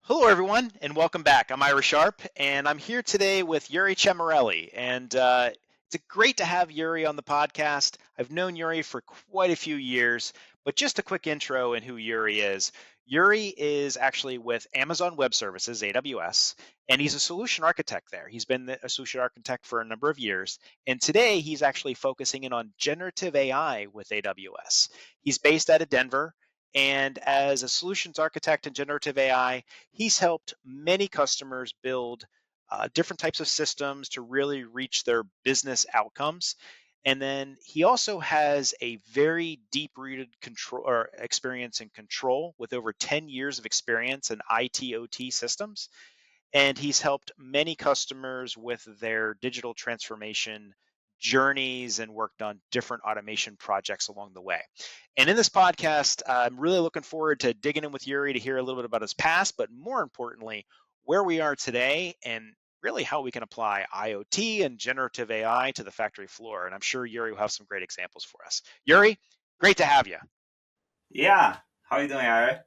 Hello, everyone, and welcome back. I'm Ira Sharp, and I'm here today with Yuri Chamarelli. And it's great to have Yuri on the podcast. I've known Yuri for quite a few years, but just a quick intro in who Yuri is. Yuri is actually with Amazon Web Services, AWS, and he's a solution architect there. He's been a solution architect for a number of years, and today he's actually focusing in on generative AI with AWS. He's based out of Denver, and as a solutions architect in generative AI, he's helped many customers build different types of systems to really reach their business outcomes. And then he also has a very deep-rooted control or experience in control with over 10 years of experience in ITOT systems. And he's helped many customers with their digital transformation journeys and worked on different automation projects along the way. And in this podcast, I'm really looking forward to digging in with Yuri to hear a little bit about his past, but more importantly, where we are today and really how we can apply IoT and generative AI to the factory floor. And I'm sure Yuri will have some great examples for us. Yuri, great to have you. Yeah. How are you doing, Ira?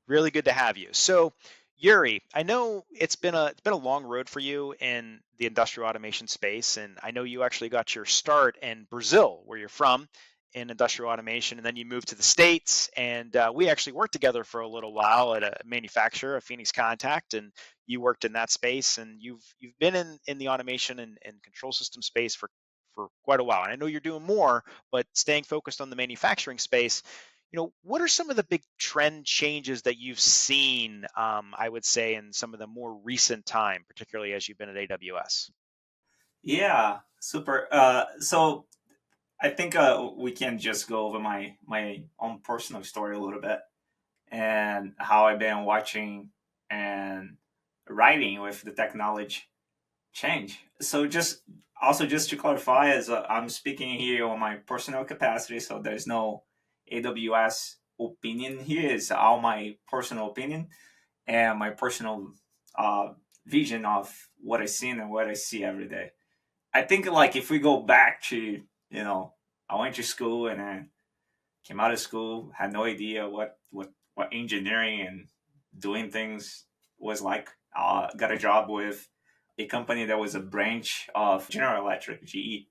Really good to have you. So, Yuri, I know it's been a long road for you in the industrial automation space, and I know you actually got your start in Brazil, where you're from, in industrial automation, and then you moved to the States, and we actually worked together for a little while at a manufacturer, a Phoenix Contact, and you worked in that space, and you've been in the automation and control system space for quite a while. And I know you're doing more, but staying focused on the manufacturing space, what are some of the big trend changes that you've seen, I would say, in some of the more recent time, particularly as you've been at AWS? Yeah, super. So I think we can just go over my own personal story a little bit and how I've been watching and writing with the technology change. So just to clarify, as I'm speaking here on my personal capacity, so there's no AWS opinion here. It's all my personal opinion and my personal uh, vision of what I seen and what I see every day. I think like if we go back to I went to school and then came out of school, had no idea what engineering and doing things was like. Got a job with a company that was a branch of General Electric, GE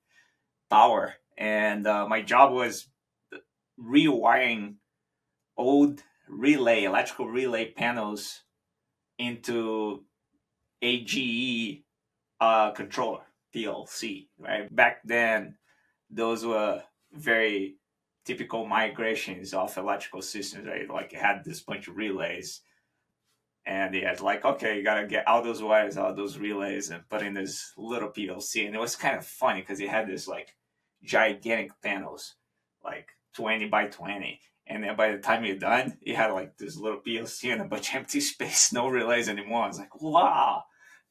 Power, and my job was rewiring old electrical relay panels into a GE controller, PLC, right? Back then, those were very typical migrations of electrical systems, right? Like it had this bunch of relays, and they had like, okay, you gotta get all those wires, all those relays, and put in this little PLC. And it was kind of funny because it had this like gigantic panels, like 20 by 20. And then by the time you're done, you had like this little PLC and a bunch of empty space, no relays anymore. I was like, wow.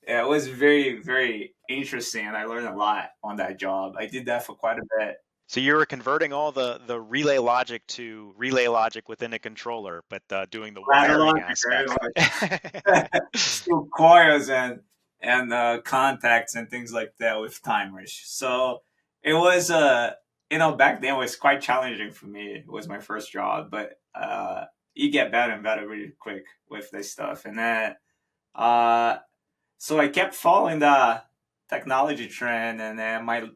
Yeah, it was very, very interesting, and I learned a lot on that job. I did that for quite a bit. So you were converting all the relay logic to relay logic within a controller, but doing the Ladder wiring logic, aspect. right? Still coils and contacts and things like that with timers. So it was back then it was quite challenging for me. It was my first job, but you get better and better really quick with this stuff. And then uh, so I kept following the technology trend, and then my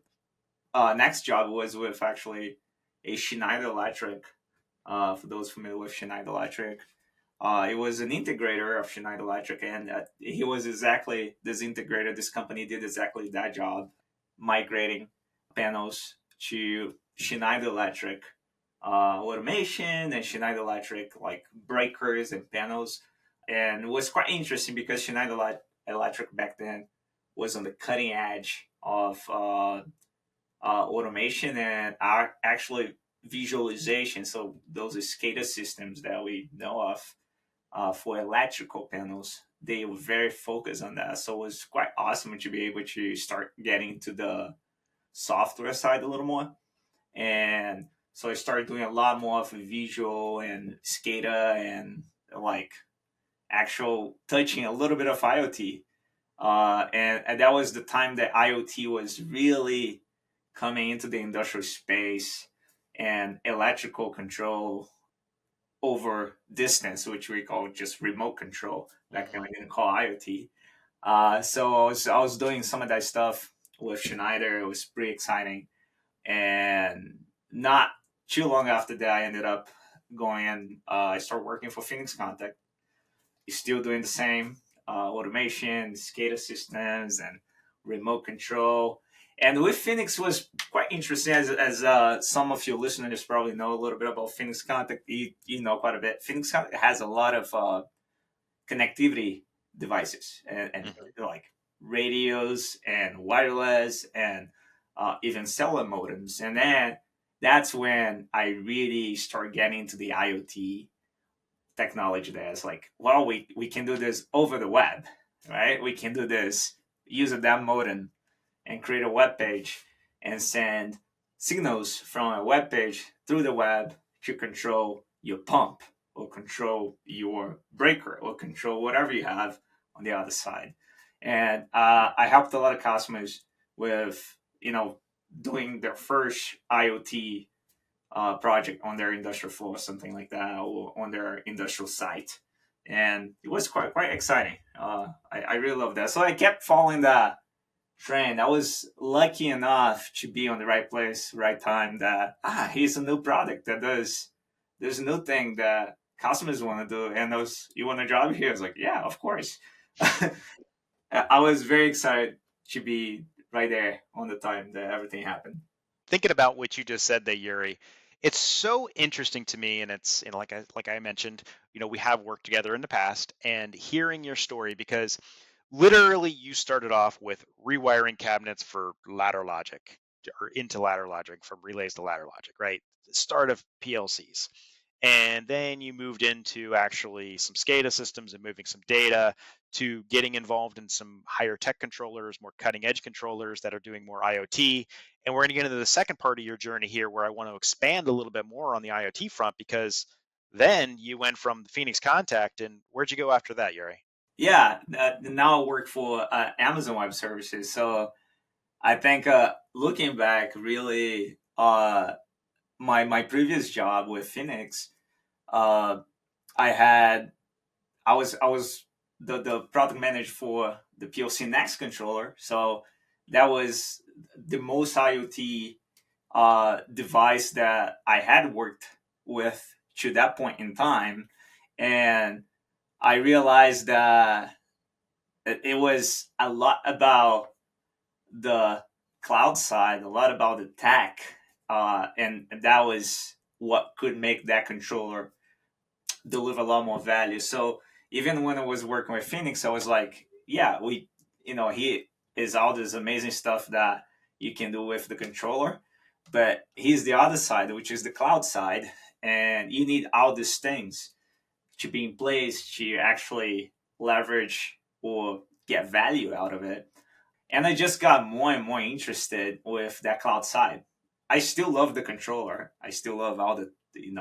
next job was with actually a Schneider Electric. For those familiar with Schneider Electric, it was an integrator of Schneider Electric, and he was exactly this integrator. This company did exactly that job, migrating panels to Schneider Electric automation and Schneider Electric like breakers and panels. And it was quite interesting because Electric back then was on the cutting edge of automation and actually visualization. So those SCADA systems that we know of for electrical panels, they were very focused on that. So it was quite awesome to be able to start getting to the software side a little more. And so I started doing a lot more of visual and SCADA and like actual touching a little bit of IoT. And that was the time that IoT was really coming into the industrial space and electrical control over distance, which we call just remote control. Back then, Hmm. we didn't call IoT. So I was doing some of that stuff with Schneider. It was pretty exciting, and not too long after that, I ended up going and I started working for Phoenix Contact. Still doing the same automation, SCADA systems, and remote control. And with Phoenix was quite interesting, as some of your listeners probably know a little bit about Phoenix Contact. You know quite a bit. Phoenix Contact has a lot of connectivity devices and Hmm. like radios and wireless and even cellular modems. And then that's when I really start getting into the IoT technology. That's like, well, we can do this over the web, right? We can do this using that modem and create a web page and send signals from a web page through the web to control your pump or control your breaker or control whatever you have on the other side. And I helped a lot of customers with, doing their first IoT project on their industrial floor, something like that, or on their industrial site. And it was quite exciting. I really love that. So I kept following that trend. I was lucky enough to be on the right place, right time. That here's a new product that does there's a new thing that customers want to do, and those you want a job here. I was like, yeah, of course. I was very excited to be right there on the time that everything happened. Thinking about what you just said there, Yuri, it's so interesting to me, and it's like I mentioned, we have worked together in the past, and hearing your story because literally you started off with rewiring cabinets for ladder logic or into ladder logic from relays to ladder logic, right? The start of PLCs. And then you moved into actually some SCADA systems and moving some data to getting involved in some higher tech controllers, more cutting edge controllers that are doing more IoT. And we're going to get into the second part of your journey here where I want to expand a little bit more on the IoT front because then you went from the Phoenix Contact and where'd you go after that, Yuri? Yeah, now I work for Amazon Web Services. So I think looking back, really, my previous job with Phoenix, uh, I had I was the product manager for the PLC Next controller. So that was the most IoT device that I had worked with to that point in time, and I realized that it was a lot about the cloud side, a lot about the tech, and that was what could make that controller deliver a lot more value. So even when I was working with Phoenix, I was like, yeah, he is all this amazing stuff that you can do with the controller, but here's the other side, which is the cloud side, and you need all these things to be in place to actually leverage or get value out of it. And I just got more and more interested with that cloud side. I still love the controller. I still love all the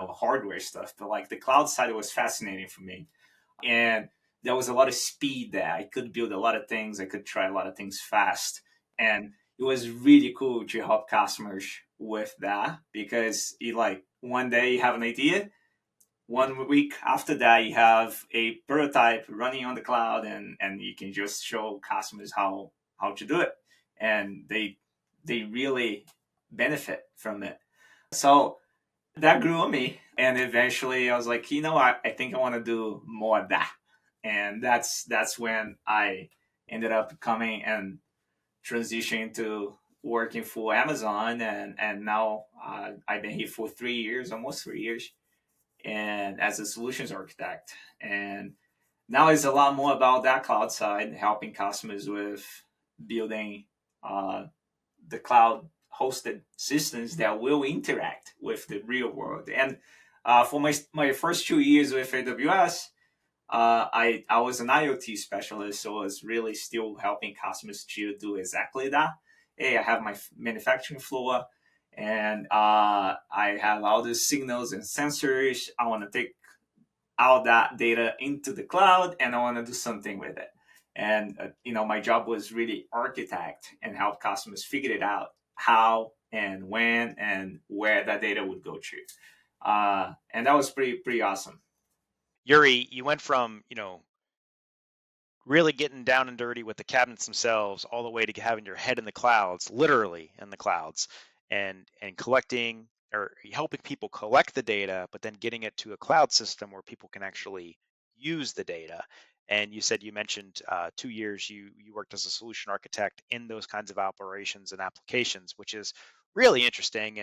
hardware stuff, but like the cloud side was fascinating for me. And there was a lot of speed there. I could build a lot of things. I could try a lot of things fast, and it was really cool to help customers with that because you like one day you have an idea, 1 week after that you have a prototype running on the cloud, and you can just show customers how to do it, and they really benefit from it. So that grew on me, and eventually I was like, I think I want to do more of that. And that's when I ended up coming and transitioning to working for Amazon, and now I've been here for 3 years, almost 3 years, and as a solutions architect. And now it's a lot more about that cloud side, helping customers with building uh, the cloud hosted systems that will interact with the real world. And for my first 2 years with AWS, I was an IoT specialist, so I was really still helping customers to do exactly that. Hey, I have my manufacturing floor, and I have all these signals and sensors. I want to take all that data into the cloud, and I want to do something with it. And my job was really architect and help customers figure it out how and when and where that data would go to. And that was pretty awesome. Yuri, you went from, really getting down and dirty with the cabinets themselves all the way to having your head in the clouds, literally in the clouds, and collecting or helping people collect the data, but then getting it to a cloud system where people can actually use the data. And you said you mentioned 2 years you worked as a solution architect in those kinds of operations and applications, which is really interesting.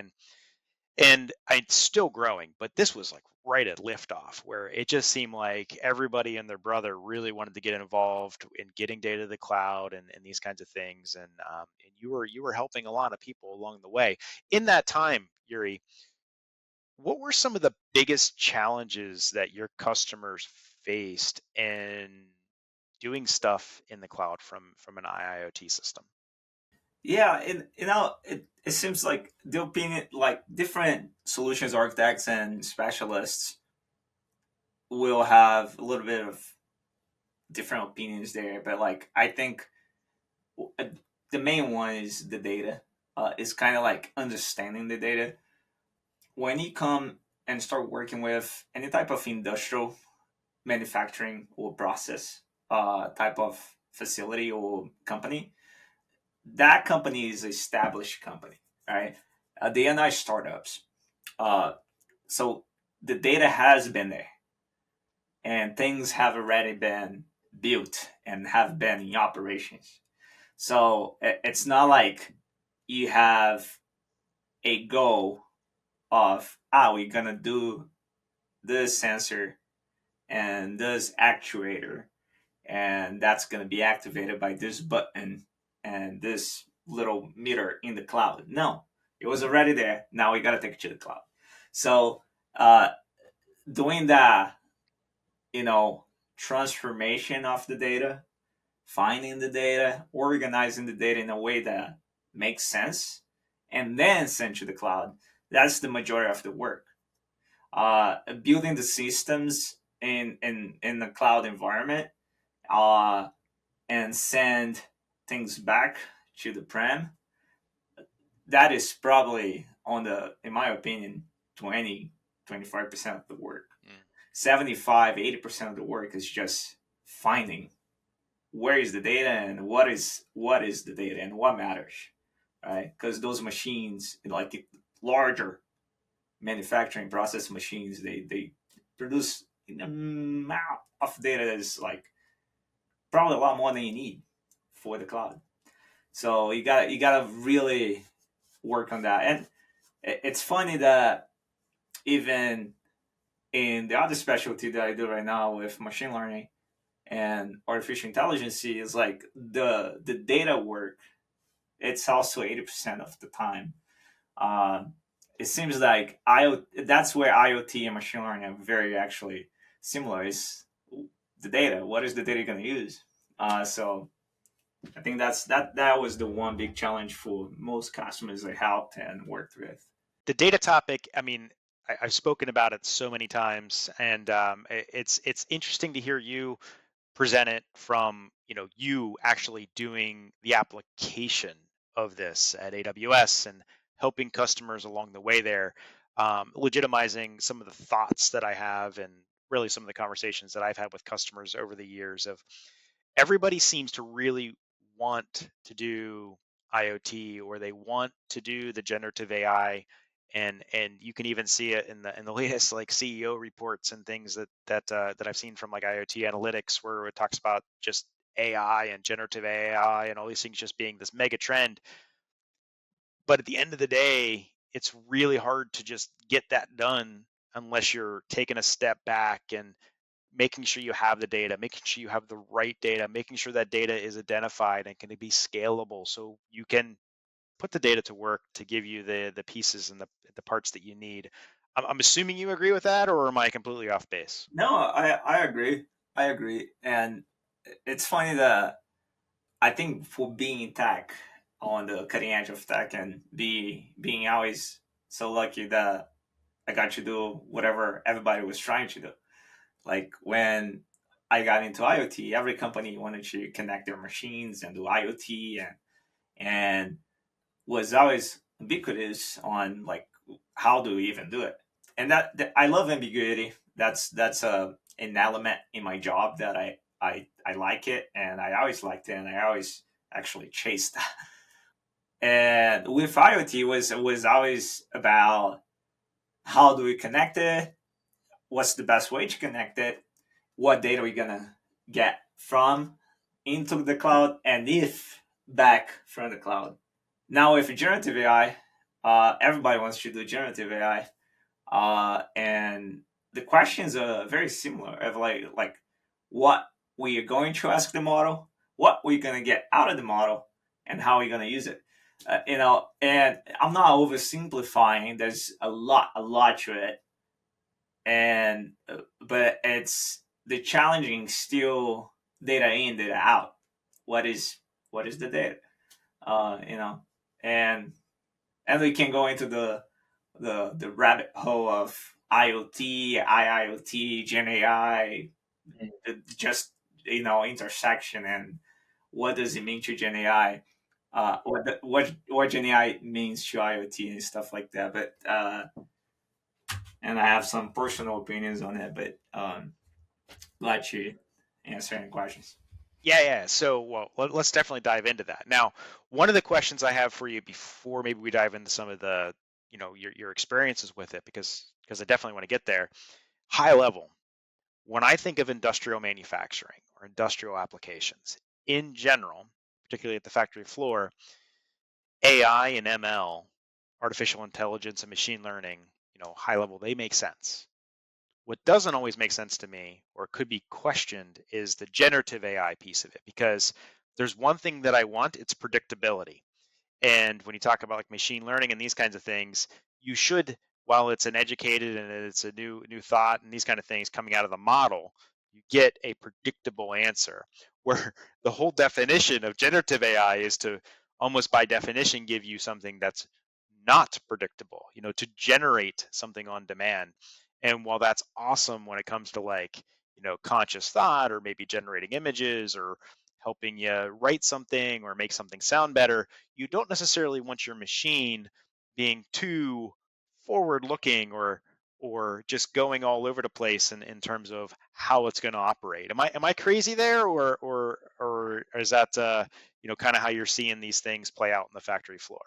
And it's still growing, but this was like right at liftoff, where it just seemed like everybody and their brother really wanted to get involved in getting data to the cloud and these kinds of things. And you were helping a lot of people along the way. In that time, Yuri, what were some of the biggest challenges that your customers faced in doing stuff in the cloud from an IoT system? Yeah, and it seems like the opinion, like different solutions architects and specialists will have a little bit of different opinions there, but like I think uh, the main one is the data. It's kind of like understanding the data. When you come and start working with any type of industrial manufacturing or process type of facility or company, that company is an established company, right? They are not startups. Uh, so the data has been there and things have already been built and have been in operations. So it's not like you have a goal of, we're going to do this sensor and this actuator, and that's going to be activated by this button and this little meter in the cloud. No, it was already there. Now we got to take it to the cloud. So uh, doing that, you know, transformation of the data, finding the data, organizing the data in a way that makes sense, and then send to the cloud. That's the majority of the work. Building the systems in the cloud environment, uh, and send things back to the prem, that is probably on the, in my opinion, 20-25% of the work. Mm. 75-80% of the work is just finding where is the data and what is the data and what matters, right? Because those machines, like larger manufacturing process machines, they produce an amount of data that is like probably a lot more than you need for the cloud. So you gotta really work on that. And it's funny that even in the other specialty that I do right now with machine learning and artificial intelligence is like the data work. It's also 80% of the time. Um, it seems like that's where IoT and machine learning are very actually similar. Is the data? What is the data going to use? So I think that was the one big challenge for most customers I helped and worked with. The data topic, I mean, I've spoken about it so many times, and it's interesting to hear you present it from you actually doing the application of this at AWS and helping customers along the way there, legitimizing some of the thoughts that I have and really some of the conversations that I've had with customers over the years of everybody seems to really want to do IoT or they want to do the generative AI, and you can even see it in the latest like CEO reports and things that I've seen from like IoT analytics where it talks about just AI and generative AI and all these things just being this mega trend. But at the end of the day, it's really hard to just get that done unless you're taking a step back and making sure you have the data, making sure you have the right data, making sure that data is identified and can be scalable so you can put the data to work to give you the pieces and the parts that you need. I'm assuming you agree with that, or am I completely off base? No, I agree. I agree. And it's funny that I think for being in tech, on the cutting edge of tech, and being always so lucky that I got to do whatever everybody was trying to do. Like when I got into IoT, every company wanted to connect their machines and do IoT, and was always ubiquitous on like how do we even do it. and that I love ambiguity. That's an element in my job that I like it, and I always liked it, and I always actually chased that. And with IoT was always about how do we connect it, what's the best way to connect it, what data are we gonna get from into the cloud, and if back from the cloud. Now with generative AI, everybody wants to do generative AI, and the questions are very similar of like what we are going to ask the model, what we're going to get out of the model, and how we're going to use it. And I'm not oversimplifying. There's a lot to it, and but it's the challenging still data in, data out. What is the data? You know, and we can go into the rabbit hole of IoT, IIoT, Gen AI, just intersection, and what does it mean to Gen AI, what Gen AI means to IoT and stuff like that. But and I have some personal opinions on it, but glad to answer any questions. Yeah, yeah. So, well, let's definitely dive into that. Now, one of the questions I have for you before maybe we dive into some of the, your experiences with it, because I definitely want to get there. High level, when I think of industrial manufacturing or industrial applications in general, particularly at the factory floor, AI and ML, artificial intelligence and machine learning, high level, they make sense. What doesn't always make sense to me, or could be questioned, is the generative AI piece of it, because there's one thing that I want, it's predictability. And when you talk about like machine learning and these kinds of things, you should, while it's an educated and it's a new thought and these kind of things coming out of the model, you get a predictable answer. Where the whole definition of generative AI is to almost by definition give you something that's not predictable, to generate something on demand. And while that's awesome when it comes to like, conscious thought or maybe generating images or helping you write something or make something sound better, you don't necessarily want your machine being too forward looking or just going all over the place in terms of how it's going to operate. Am I crazy there, or is that kind of how you're seeing these things play out on the factory floor?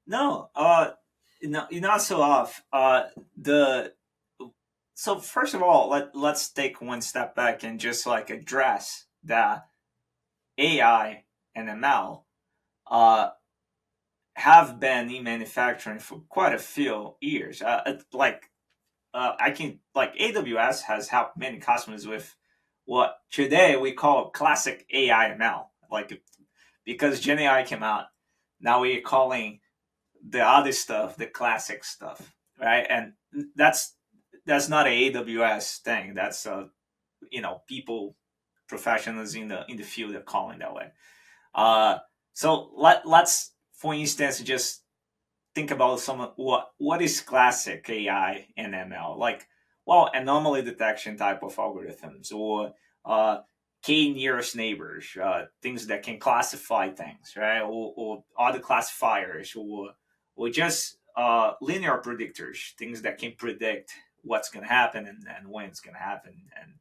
No, no, you're not so off. The So first of all, let's take one step back and just like address that AI and ML uh, have been in manufacturing for quite a few years. I can like AWS has helped many customers with what today we call classic AI ML. Like because Gen AI came out, now we're calling the other stuff the classic stuff, right? And that's not a AWS thing. That's people professionals in the field are calling that way. So let's for instance just think about some of what is classic AI and ML like. Well, anomaly detection type of algorithms or uh, k nearest neighbors, things that can classify things, right? Or other classifiers, or just linear predictors, things that can predict what's going to happen and when it's going to happen, and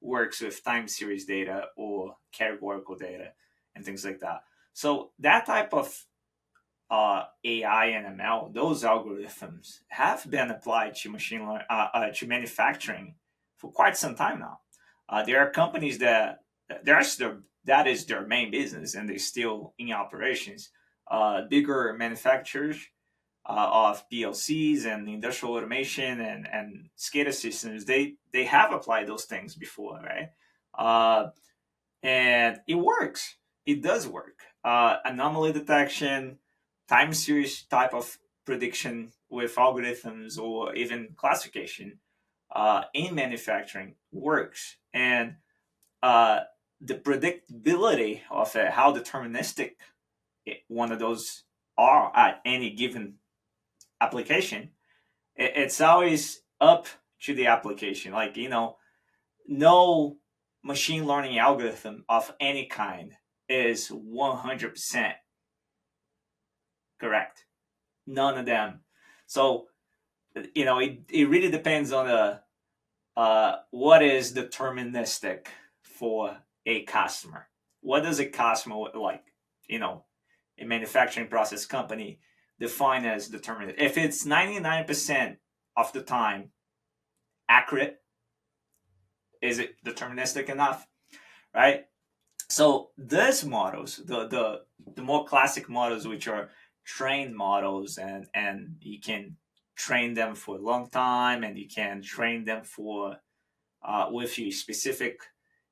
works with time series data or categorical data and things like that. So that type of AI and ML, those algorithms have been applied to to manufacturing for quite some time now. There are companies that is their main business, and they're still in operations. Bigger manufacturers of PLCs and industrial automation and SCADA systems, they have applied those things before, right? Uh, and it works. It does work. Anomaly detection, time series type of prediction with algorithms or even classification in manufacturing works. And uh, the predictability of it, how deterministic one of those are at any given application, it's always up to the application. Like, no machine learning algorithm of any kind is 100% correct. None of them. So it really depends on what is deterministic for a customer. What does a customer like? You know, a manufacturing process company define as deterministic. If it's 99% of the time accurate, is it deterministic enough? Right? So these models, the more classic models, which are trained models, and you can train them for a long time, and you can train them for with your specific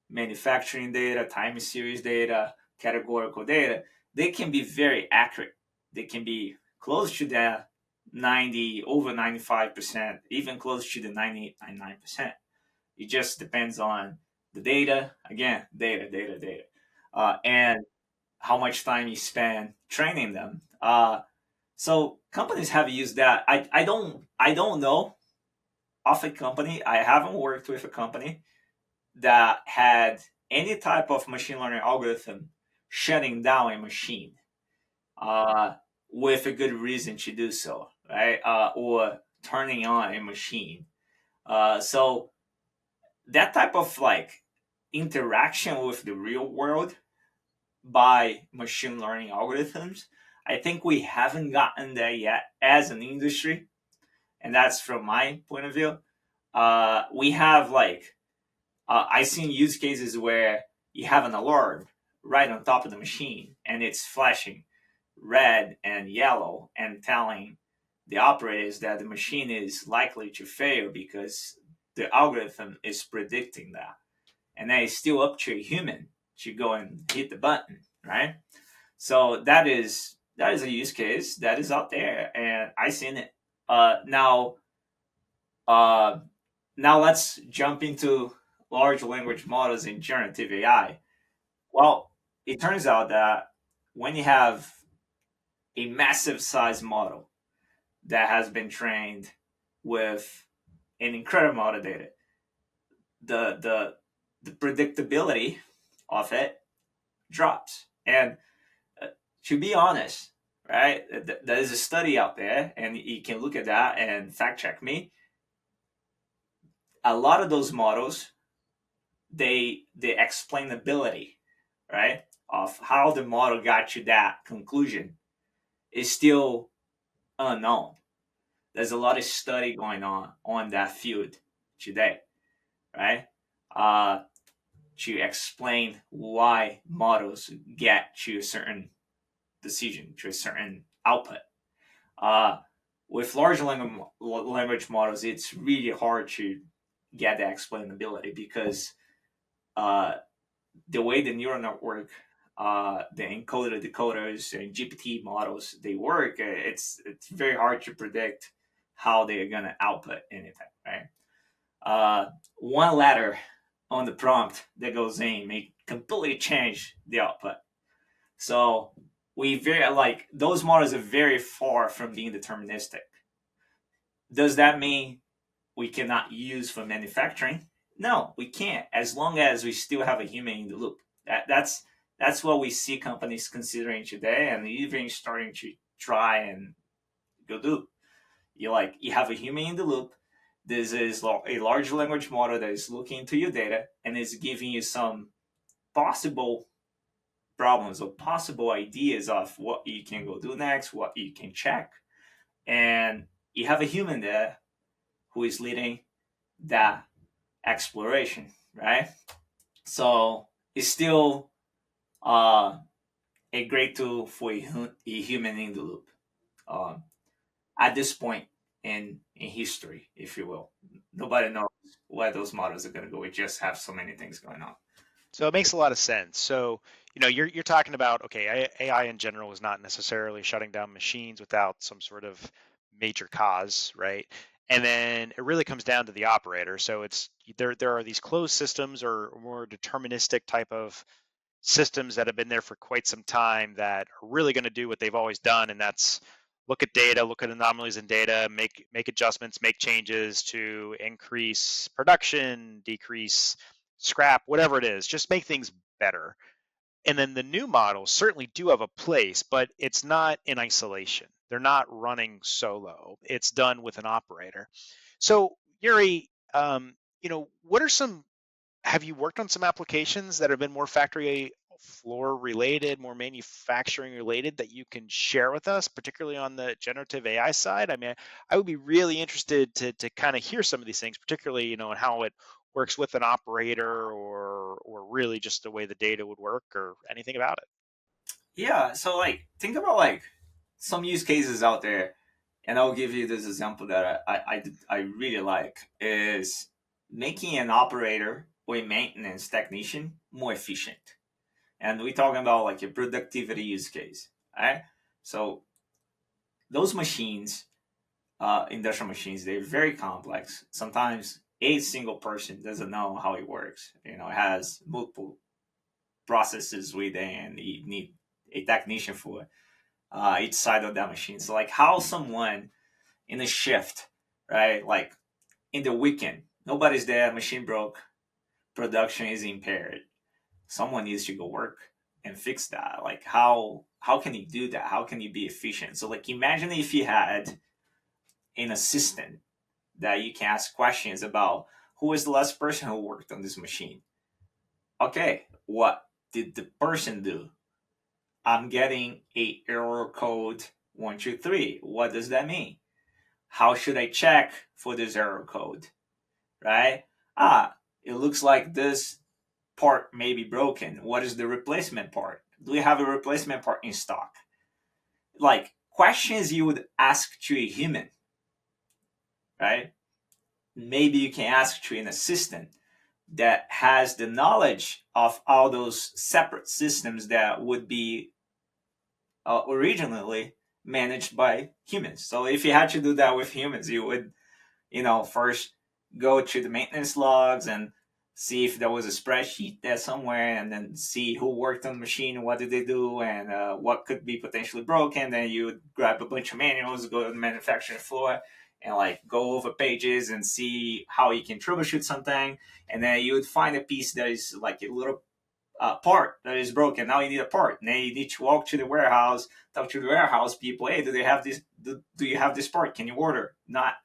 manufacturing data, time series data, categorical data. They can be very accurate. They can be close to the 90, over 95%, even close to the 98, 99%. It just depends on the data. Again, data, and how much time you spend training them. So companies have used that. I don't know of a company. I haven't worked with a company that had any type of machine learning algorithm shutting down a machine uh, with a good reason to do so, right? Or turning on a machine. So that type of like interaction with the real world by machine learning algorithms, I think we haven't gotten there yet as an industry, and that's from my point of view. We have like I've seen use cases where you have an alarm right on top of the machine, and it's flashing red and yellow and telling the operators that the machine is likely to fail because the algorithm is predicting that. And then it's still up to a human to go and hit the button, right? So that is a use case that is out there, and I seen it. Now, uh, now let's jump into large language models in generative AI. Well, it turns out that when you have a massive size model that has been trained with an incredible amount of data, the the the predictability of it drops. And to be honest, right, there's a study out there, and you can look at that and fact check me. A lot of those models, the explainability, right, of how the model got to that conclusion is still unknown. There's a lot of study going on that field today, right? Uh, to explain why models get to a certain decision, to a certain output. Uh, with large language models, it's really hard to get the explainability because uh, the way the neural network, the encoder decoders and GPT models they work, it's very hard to predict how they're gonna output anything, right? One letter on the prompt that goes in may completely change the output. So we very like those models are very far from being deterministic. Does that mean we cannot use for manufacturing? No, we can't, as long as we still have a human in the loop. That's what we see companies considering today, and even starting to try and go do. You have a human in the loop. This is a large language model that is looking into your data and is giving you some possible problems or possible ideas of what you can go do next, what you can check, and you have a human there who is leading that exploration, right? So it's still uh, a great tool for a human in the loop um, at this point in history, if you will. Nobody knows where those models are going to go. We just have so many things going on. So it makes a lot of sense. So, you're talking about, okay, AI in general is not necessarily shutting down machines without some sort of major cause, right? And then it really comes down to the operator. So it's there are these closed systems or more deterministic type of systems that have been there for quite some time that are really going to do what they've always done, and that's look at data, look at anomalies in data, make adjustments, make changes to increase production, decrease scrap, whatever it is, just make things better. And then the new models certainly do have a place, but it's not in isolation. They're not running solo. It's done with an operator. So Yuri, what are some have you worked on some applications that have been more factory floor related, more manufacturing related that you can share with us, particularly on the generative AI side? I mean, I would be really interested to kind of hear some of these things, particularly, and how it works with an operator or really just the way the data would work or anything about it. Yeah, so like think about like some use cases out there, and I'll give you this example that I really like is making an operator or a maintenance technician more efficient. And we're talking about like a productivity use case, right? So those machines, industrial machines, they're very complex. Sometimes a single person doesn't know how it works. It has multiple processes within. You need a technician for each side of that machine. So like how someone in a shift, right? Like in the weekend, nobody's there, machine broke, production is impaired. Someone needs to go work and fix that. Like how can you do that? How can you be efficient? So like imagine if you had an assistant that you can ask questions about who is the last person who worked on this machine. Okay, what did the person do? I'm getting a error code 123. What does that mean? How should I check for this error code? Right? It looks like this part may be broken. What is the replacement part? Do we have a replacement part in stock? Like questions you would ask to a human, right? Maybe you can ask to an assistant that has the knowledge of all those separate systems that would be originally managed by humans. So if you had to do that with humans, you would first go to the maintenance logs and see if there was a spreadsheet there somewhere, and then see who worked on the machine, what did they do, and what could be potentially broken. Then you would grab a bunch of manuals, go to the manufacturing floor, and like go over pages and see how you can troubleshoot something. And then you would find a piece that is like a little part that is broken. Now you need a part. Now you need to walk to the warehouse, talk to the warehouse people. Hey, do they have this? Do you have this part? Can you order? Not.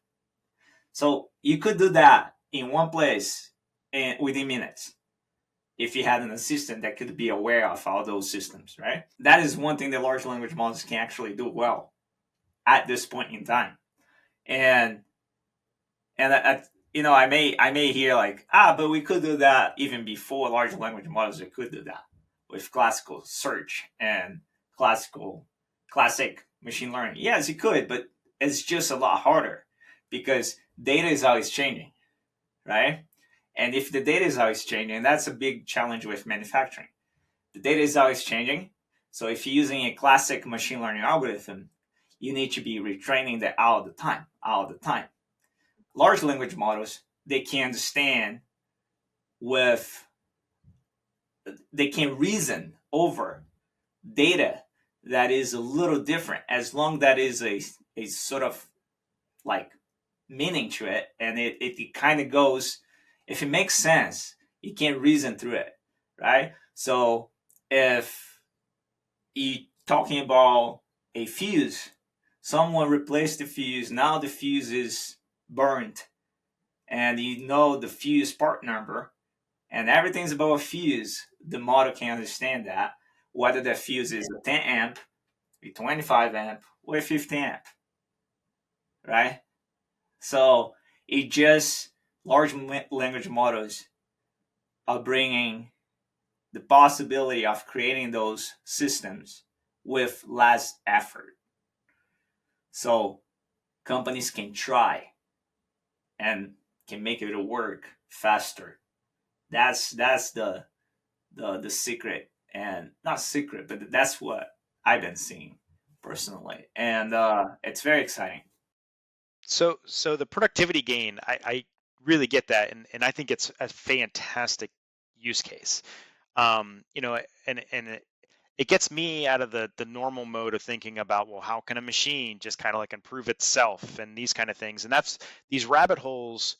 So you could do that in one place and within minutes if you had an assistant that could be aware of all those systems, right? That is one thing that large language models can actually do well at this point in time. And I may hear like, but we could do that even before large language models. We could do that with classical search and classic machine learning. Yes, you could, but it's just a lot harder because data is always changing, right? And if the data is always changing, that's a big challenge with manufacturing. The data is always changing. So if you're using a classic machine learning algorithm, you need to be retraining that all the time, all the time. Large language models, they can understand with, they can reason over data that is a little different, as long that is a sort of like meaning to it, and it kind of goes, if it makes sense, you can reason through it, right? So if you talking about a fuse, someone replaced the fuse, now the fuse is burnt, and the fuse part number, and everything's about a fuse, the model can understand that, whether the fuse is a 10 amp, a 25 amp, or a 50 amp, right? So it just, large language models are bringing the possibility of creating those systems with less effort. So companies can try and can make it work faster. That's the secret, and not secret, but that's what I've been seeing personally, and it's very exciting. So the productivity gain, I really get that, and I think it's a fantastic use case. And it gets me out of the normal mode of thinking about, well, how can a machine just kind of like improve itself and these kind of things. And that's these rabbit holes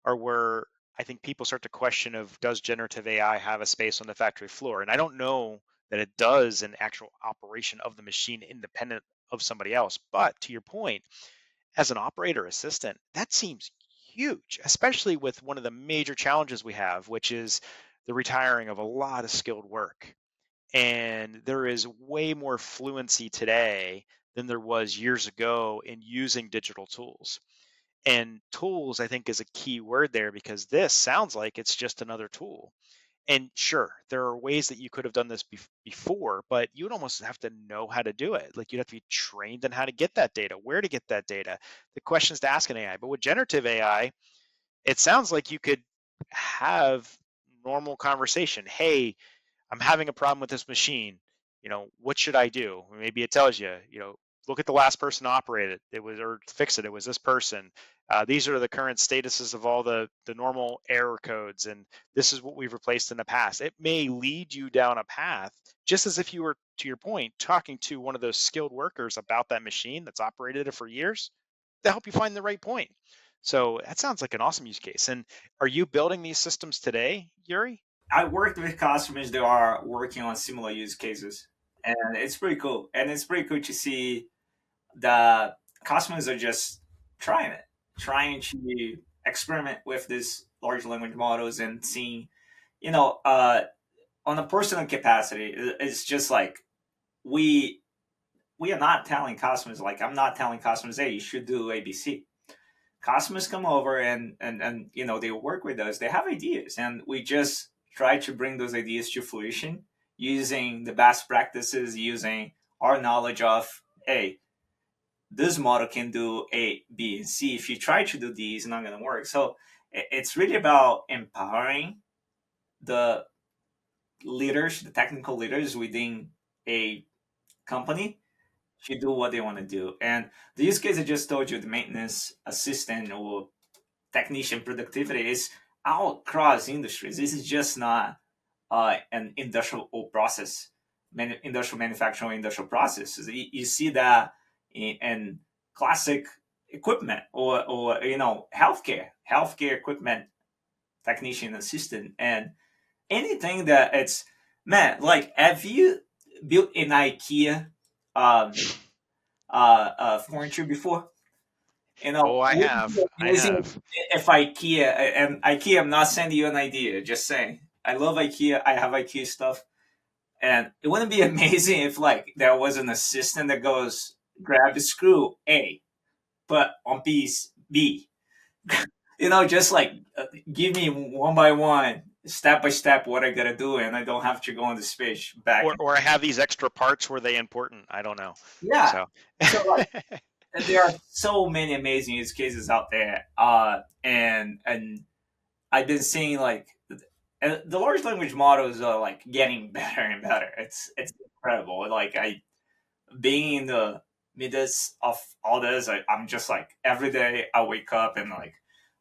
are where I think people start to question of, does generative AI have a space on the factory floor? And I don't know that it does an actual operation of the machine independent of somebody else. But to your point, as an operator assistant, that seems huge, especially with one of the major challenges we have, which is the retiring of a lot of skilled work. And there is way more fluency today than there was years ago in using digital tools. And tools, I think, is a key word there because this sounds like it's just another tool. And sure, there are ways that you could have done this before, but you would almost have to know how to do it. Like you'd have to be trained on how to get that data, where to get that data, the questions to ask an AI. But with generative AI, it sounds like you could have normal conversation. Hey, I'm having a problem with this machine. What should I do? Maybe it tells you, look at the last person to operate it. It was, or fix it. It was this person. These are the current statuses of all the normal error codes, and this is what we've replaced in the past. It may lead you down a path, just as if you were, to your point, talking to one of those skilled workers about that machine that's operated it for years to help you find the right point. So that sounds like an awesome use case. And are you building these systems today, Yuri? I worked with customers that are working on similar use cases, and it's pretty cool. And it's pretty cool to see the customers are just trying to experiment with these large language models and seeing, you know, uh, on a personal capacity, it's just like we we are not telling customers, like I'm not telling customers, hey, you should do ABC. Customers come over and they work with us. They have ideas, and we just try to bring those ideas to fruition using the best practices, using our knowledge of, hey, this model can do A, B, and C. If you try to do D, it's not going to work. So it's really about empowering the leaders, the technical leaders within a company to do what they want to do. And the use case I just told you, the maintenance assistant or technician productivity, is all across industries. This is just not an industrial process, industrial manufacturing, industrial processes. You see that in classic equipment or healthcare equipment technician assistant, and anything that it's, man, like, have you built an IKEA um, furniture before? Oh, I Wouldn't have. be I amazing have. if IKEA, and IKEA, I'm not sending you an idea, just saying. I love IKEA. I have IKEA stuff. And it wouldn't be amazing if, like, there was an assistant that goes, grab a screw A, put on piece B. Just like, give me one by one, step by step, what I gotta do, and I don't have to go on the space back. Or I have these extra parts. Were they important? I don't know. Yeah. So So, like, there are so many amazing use cases out there, and I've been seeing, like, the large language models are, like, getting better and better. It's incredible. Like, I being in the midst of all this, I'm just like, every day I wake up and, like,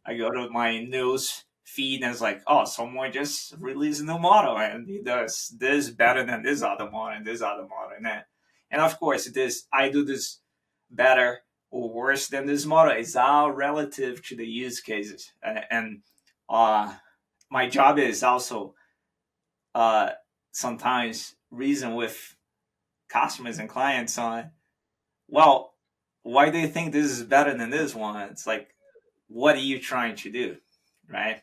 I go to my news feed and it's like, oh, someone just released a new model and he does this better than this other model and this other model, and of course this I do this better or worse than this model. It's all relative to the use cases, and uh, my job is also uh, sometimes reason with customers and clients on, well, why do you think this is better than this one? It's like, what are you trying to do, right?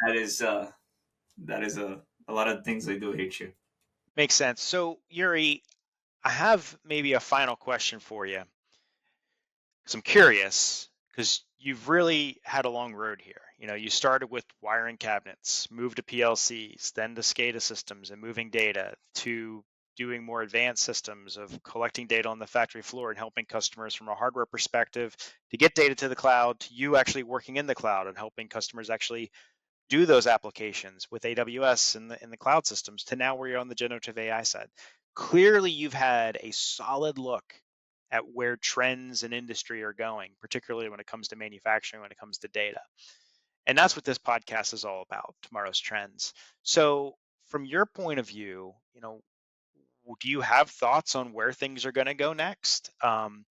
That is a lot of things I do hate you. makes sense. So Yuri, I have maybe a final question for you because I'm curious because you've really had a long road here. You started with wiring cabinets, moved to PLCs, then to SCADA systems and moving data to doing more advanced systems of collecting data on the factory floor and helping customers from a hardware perspective to get data to the cloud, to you actually working in the cloud and helping customers actually do those applications with AWS and the cloud systems, to now where you're on the generative AI side. Clearly, you've had a solid look at where trends in industry are going, particularly when it comes to manufacturing, when it comes to data. And that's what this podcast is all about, tomorrow's trends. So, from your point of view, do you have thoughts on where things are going to go next? I'm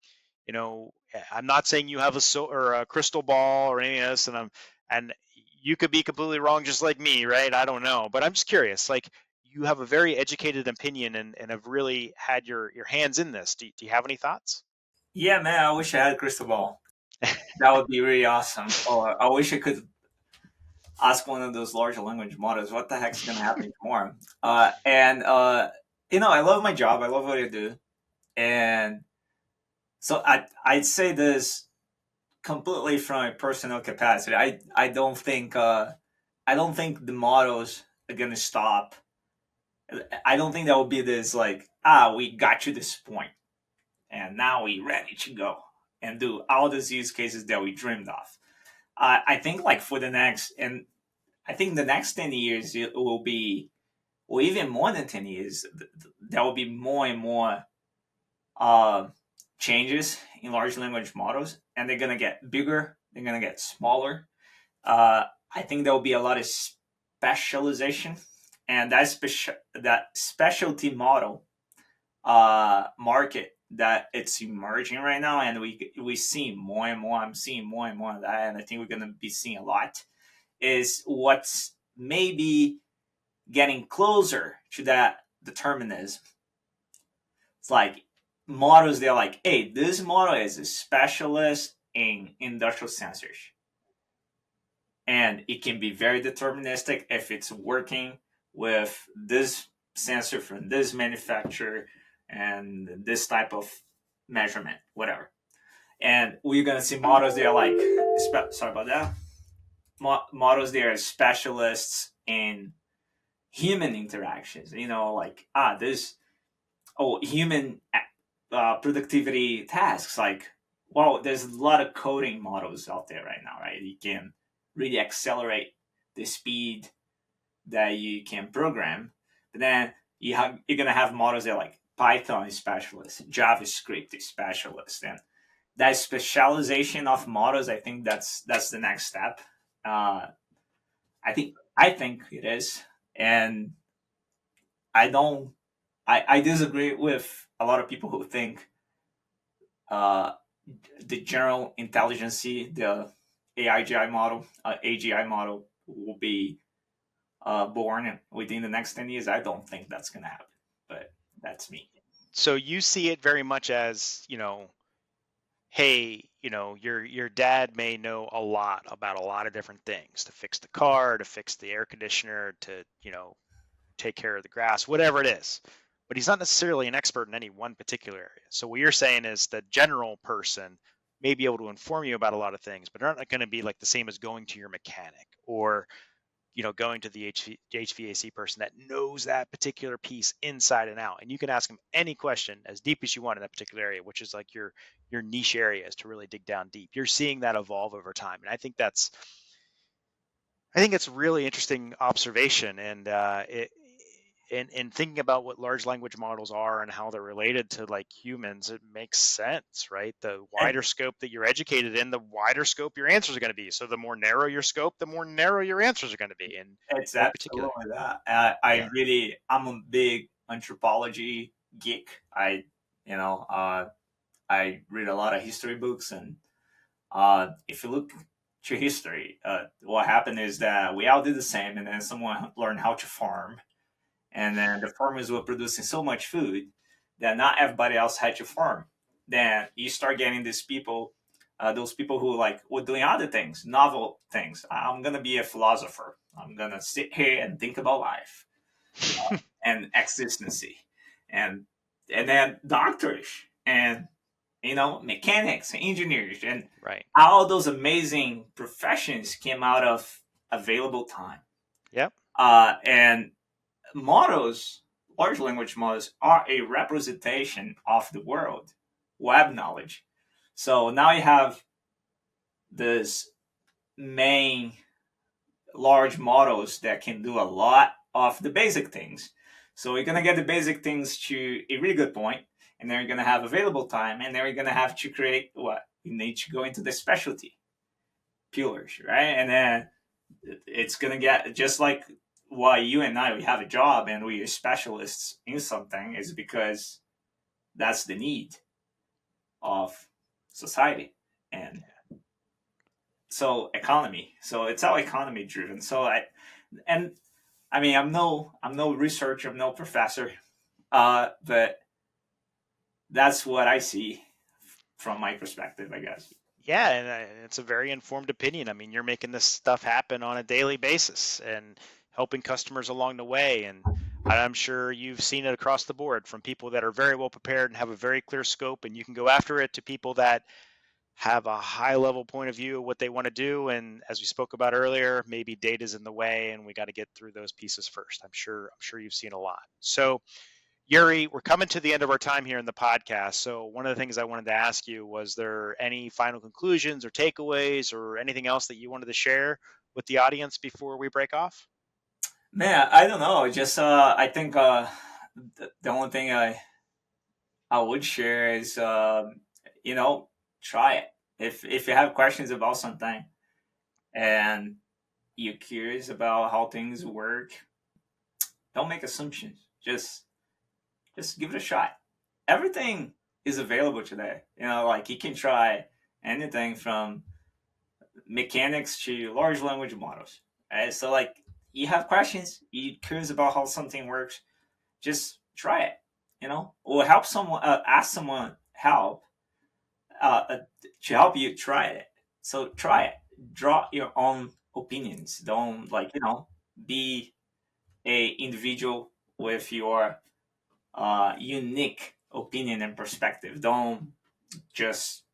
not saying you have or a crystal ball or any of this, and you could be completely wrong, just like me, right? I don't know, but I'm just curious. Like, you have a very educated opinion and have really had your hands in this. Do you have any thoughts? Yeah, man, I wish I had a crystal ball. That would be really awesome. Or I wish I could ask one of those large language models, what the heck's going to happen tomorrow? And I love my job. I love what I do. And so I'd say this completely from a personal capacity. I don't think the models are going to stop. I don't think that will be this like, we got to this point and now we ready to go and do all these use cases that we dreamed of. I think like for the next, and I think the next 10 years, it will be, or even more than 10 years, there will be more and more uh, changes in large language models, and they're going to get bigger, they're going to get smaller. I think there will be a lot of specialization, and that specialty model market that it's emerging right now, and we see more and more. I'm seeing more and more of that, and I think we're going to be seeing a lot. Is what's maybe getting closer to that determinism. It's like models, they're like, hey, this model is a specialist in industrial sensors. And it can be very deterministic if it's working with this sensor from this manufacturer and this type of measurement, whatever. And we're going to see models that are like, sorry about that, models that are specialists in human interactions, like this human productivity tasks, like, well, there's a lot of coding models out there right now, right? You can really accelerate the speed that you can program, but then you're gonna have models that are like Python specialists, JavaScript specialists, and that specialization of models, I think that's the next step. uh, I think it is. And I don't. I disagree with a lot of people who think uh, the general intelligence, the AIGI model, AGI model, will be born within the next 10 years. I don't think that's going to happen, but that's me. So you see it very much as, hey, your dad may know a lot about a lot of different things, to fix the car, to fix the air conditioner, to, take care of the grass, whatever it is. But he's not necessarily an expert in any one particular area. So what you're saying is the general person may be able to inform you about a lot of things, but they're not going to be like the same as going to your mechanic or, going to the HVAC person that knows that particular piece inside and out. And you can ask them any question as deep as you want in that particular area, which is like your niche areas to really dig down deep. You're seeing that evolve over time. And I think it's really interesting observation, and and thinking about what large language models are and how they're related to like humans, it makes sense, right? The And wider scope that you're educated in, the wider scope your answers are going to be. So the more narrow your scope, the more narrow your answers are going to be, and it's more particular. absolutely that. Yeah. I'm a big anthropology geek. I read a lot of history books, and if you look to history, what happened is that we all did the same, and then someone learned how to farm, and then the farmers were producing so much food that not everybody else had to farm. Then you start getting those people who like were doing other things, novel things. I'm gonna be a philosopher. I'm gonna sit here and think about life and existency, and and then doctors and mechanics and engineers and Right. all those amazing professions came out of available time. Yep. And models, large language models, are a representation of the world, web knowledge. So now you have this main large models that can do a lot of the basic things. So you're gonna get the basic things to a really good point, and then you're gonna have available time, and then you're gonna have to create what you need to go into the specialty pillars, right? And then it's gonna get just like why you and I we have a job and we are specialists in something is because that's the need of society and so economy. So it's all economy driven. And I mean, I'm no researcher, I'm no professor, but that's what I see from my perspective, I guess. Yeah, and it's a very informed opinion. I mean, you're making this stuff happen on a daily basis and helping customers along the way. And I'm sure you've seen it across the board from people that are very well prepared and have a very clear scope, and you can go after it, to people that have a high level point of view of what they want to do. And as we spoke about earlier, maybe data's in the way and we got to get through those pieces first. I'm sure you've seen a lot. So Yuri, we're coming to the end of our time here in the podcast. So one of the things I wanted to ask you, was there any final conclusions or takeaways or anything else that you wanted to share with the audience before we break off? Man, I don't know. Just I think the only thing I would share is you know try it. If you have questions about something and you're curious about how things work, don't make assumptions. Just give it a shot. Everything is available today. Like you can try anything from mechanics to large language models. Right? So like you have questions, you're curious about how something works, just try it. Or help someone, ask someone help to help you try it. So try it. Draw your own opinions. Don't be a individual with your unique opinion and perspective. Don't just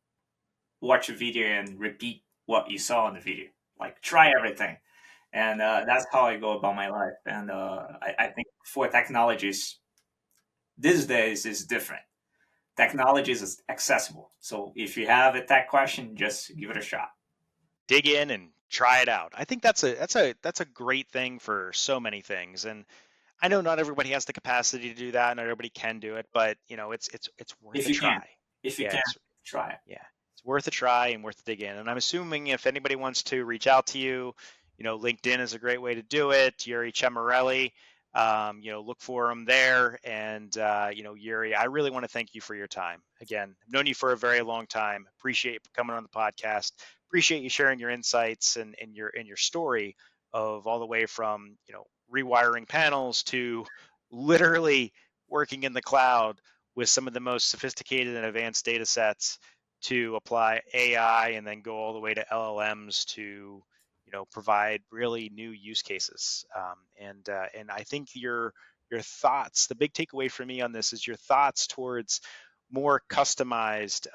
watch a video and repeat what you saw in the video. Like try everything, and that's how I go about my life. And I think for technologies these days is different. Technology is accessible, so if you have a tech question, just give it a shot. Dig in and try it out. I think that's a great thing for so many things. And I know not everybody has the capacity to do that, not everybody can do it, but it's worth If a you can, try. if you Yeah, can, it's try it. Yeah, it's worth a try and worth to dig in. And I'm assuming if anybody wants to reach out to you, LinkedIn is a great way to do it. Yuri Chamarelli, look for him there. And, Yuri, I really want to thank you for your time. Again, I've known you for a very long time. Appreciate you coming on the podcast. Appreciate you sharing your insights and your story of all the way from, rewiring panels to literally working in the cloud with some of the most sophisticated and advanced data sets, to apply AI and then go all the way to LLMs to provide really new use cases. And I think your thoughts, the big takeaway for me on this is your thoughts towards more customized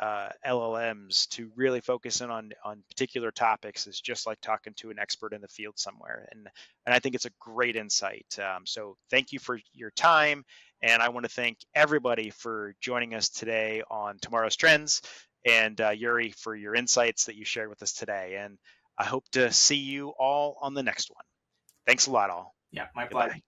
LLMs to really focus in on particular topics is just like talking to an expert in the field somewhere. And I think it's a great insight. So thank you for your time. And I want to thank everybody for joining us today on Tomorrow's Trends, and Yuri, for your insights that you shared with us today. And I hope to see you all on the next one. Thanks a lot, all. Yeah, my pleasure. Goodbye.